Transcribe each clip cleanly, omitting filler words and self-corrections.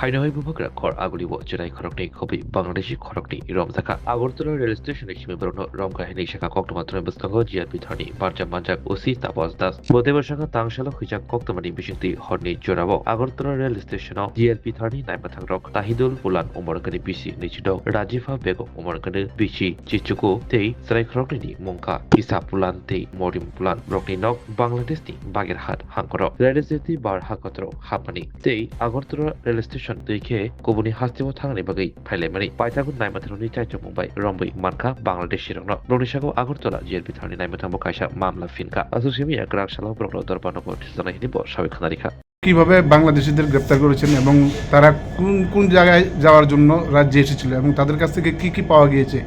하이너의 부부가 걸 아구리워 제나이 খরকনি খুবই বাংলাদেশি খরকনি রমজাকা আগরতলা রেল স্টেশনে সীমাবদ্ধ রমকাহিনী শাখা কক্তমাত্র বস্কাঙ্গ জিআরপি থানি বারজাম মানজাক ওসি তাপস দাস বদেবর শাখা তাংশাল হুইজাক কক্তমানি বিশিংতি হরনি জোরাব আগরতলা রেল স্টেশনাव জিআরপি থানি নাইমাথাং রক তাহিদুল পুলান উমরকানি বিসি নিচিদ রাজিফা বেগম উমরকানি বিসি চিচুকু তেই জেনাই খরকনি মুংকা ইসা পুলান তেই মরিম পুলান রকনি নক বাংলাদেশনি বাগেরহাট হাঙ্কর রেলজেতি বার হাকতর হাপানি তেই আগরতলা রেল স্টেশন দেখে কবুনি হাস্তিমো থাংনি বাগै ফাইলাইমানি পাইতাগুন নাইমাথাनि চাইচो मुंबाई रंबै मानखा बांग्लादेशी रंग ब्रनिसागो আগরতলা জিআরপি থানি নাইমাথাंबो कायसा मामला फिनका असोसिएमिया ग्राकशाला ब्रंग दरबारनगो জানাইনি সাবেখানারিখা কিভাবে বাংলাদেশিদের গ্রেপ্তার করেছেন এবং তারা কোন কোন জায়গায় যাওয়ার জন্য রাজ্যে এসেছিল এবং তাদের কাছ থেকে কি কি পাওয়া গিয়েছে?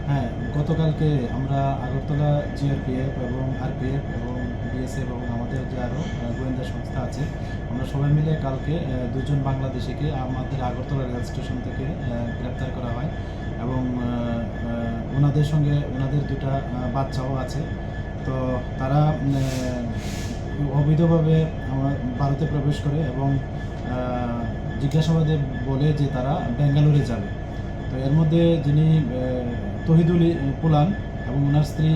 হ্যাঁ, গতকালকে আমরা আগরতলা জিআরপিএফ এবং আরপিএফ এবং বিএসএফ এবং আমাদের যে আরও গোয়েন্দা সংস্থা আছে, আমরা সবাই মিলে কালকে দুজন বাংলাদেশিকে আমাদের আগরতলা রেল স্টেশন থেকে গ্রেপ্তার করা হয় এবং ওনাদের সঙ্গে ওনাদের দুটা বাচ্চাও আছে। তো তারা অবৈধভাবে ভারতে প্রবেশ করে এবং জিজ্ঞাসাবাদে বলে যে তারা বেঙ্গালুরে যাবে। তো এর মধ্যে যিনি তহিদুল পুলান এবং ওনার স্ত্রী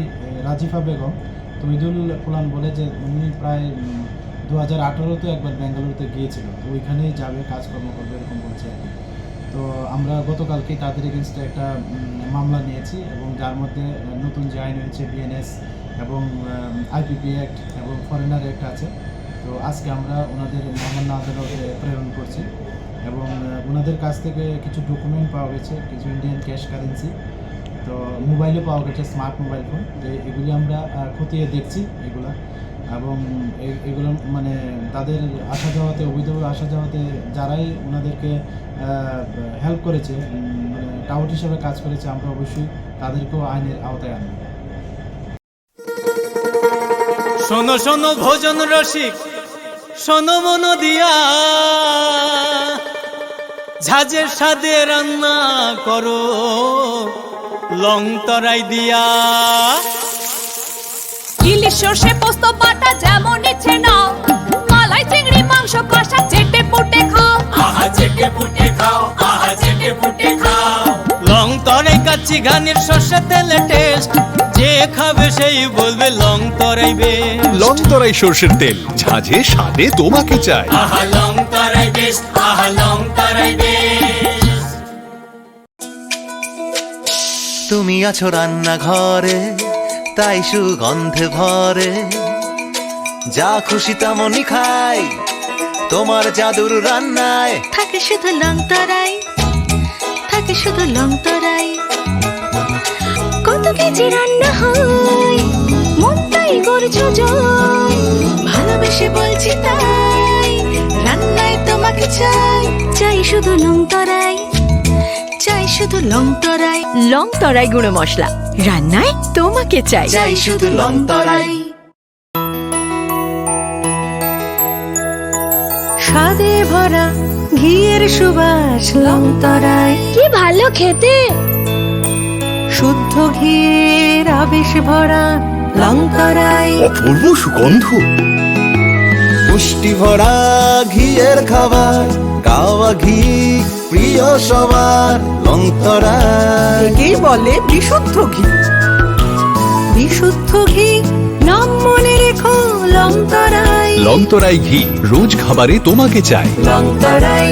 রাজিফা বেগম, তহিদুল পুলান বলে যে উনি প্রায় 2018-তে একবার বেঙ্গালুরুতে গিয়েছিল, তো ওইখানেই যাবে, কাজকর্ম করবে এরকম বলছে আর কি। তো আমরা গতকালকে তাদের এগেনস্টে একটা মামলা নিয়েছি এবং যার মধ্যে নতুন যে আইন হয়েছে বিএনএস এবং আইপিপি অ্যাক্ট এবং ফরেনার অ্যাক্ট আছে। তো আজকে আমরা ওনাদের মহামান্য আদালতে প্রেরণ করছি এবং ওনাদের কাছ থেকে কিছু ডকুমেন্ট পাওয়া গেছে, কিছু ইন্ডিয়ান ক্যাশ কারেন্সি, তো মোবাইলে পাওয়া গেছে, স্মার্ট মোবাইল ফোন। তো এগুলি আমরা খতিয়ে দেখছি এগুলা, এবং এগুলো মানে তাদের আসা যাওয়াতে, অবৈধভাবে আসা যাওয়াতে যারাই ওনাদেরকে হেল্প করেছে, মানে টাউট হিসাবে কাজ করেছে, আমরা অবশ্যই তাদেরকেও আইনের আওতায় আনব। শোনো শোনো ভোজন রসিক, শোনো মন দিয়া, ঝাঁঝের সাদে রান্না করো লং তরাই দিয়া। ইলিশ সর্ষে পোস্ত বাটা যেমন ইচ্ছে নাও, মালাই চিংড়ি মাংস কষা চেটে পুটে খাও, আহা চেটে পুটে খাও, আহা চেটে পুটে খাও। লং তরাই কাচ্চি ঘানির সর্ষে তেলে টেস্ট, যে খাবে সেই বলবে লং তরাই বেশ। লং তরাই সর্ষের তেল, ঝাঁঝে স্বাদে তোমাকে চাই। আহা লং তরাই বেশ, আহা লং তরাই বেশ। তুমি আছো রান্নাঘরে, তাই সুগন্ধে ভরে, যা খুশি তেমনই খাই, তোমার জাদুর রান্নায় থাকে শুধু লং তরাই, থাকে শুধু লং তরাই। কত কেজি রান্না হয়, মনটাই করছো জয়, ভালোবেসে বলছি তাই, রান্নায় তোমাকে চাই, চাই শুধু লং তরাই, চাই শুধু লং তরাই। লং তরাই গুঁড়ো মশলা, রান্নায় তোমাকে চাই, চাই শুধু লং তরাই। স্বাদে ভরা ঘিয়ের সুবাস লং তরাই, কি ভালো খেতে। শুদ্ধ ঘিয়ের আবেশ ভরা লং তরাই, অপূর্ব সুগন্ধ। পুষ্টি ভরা ঘিয়ের খাবার, গাওয়া ঘি প্রিয় সবার, লং তরাই। একেই বলে বিশুদ্ধ ঘি, বিশুদ্ধ ঘি নাম মনে রেখো লং তরাই, লং তরাই ঘি রোজ খাবারে তোমাকে চাই। লং তরাই।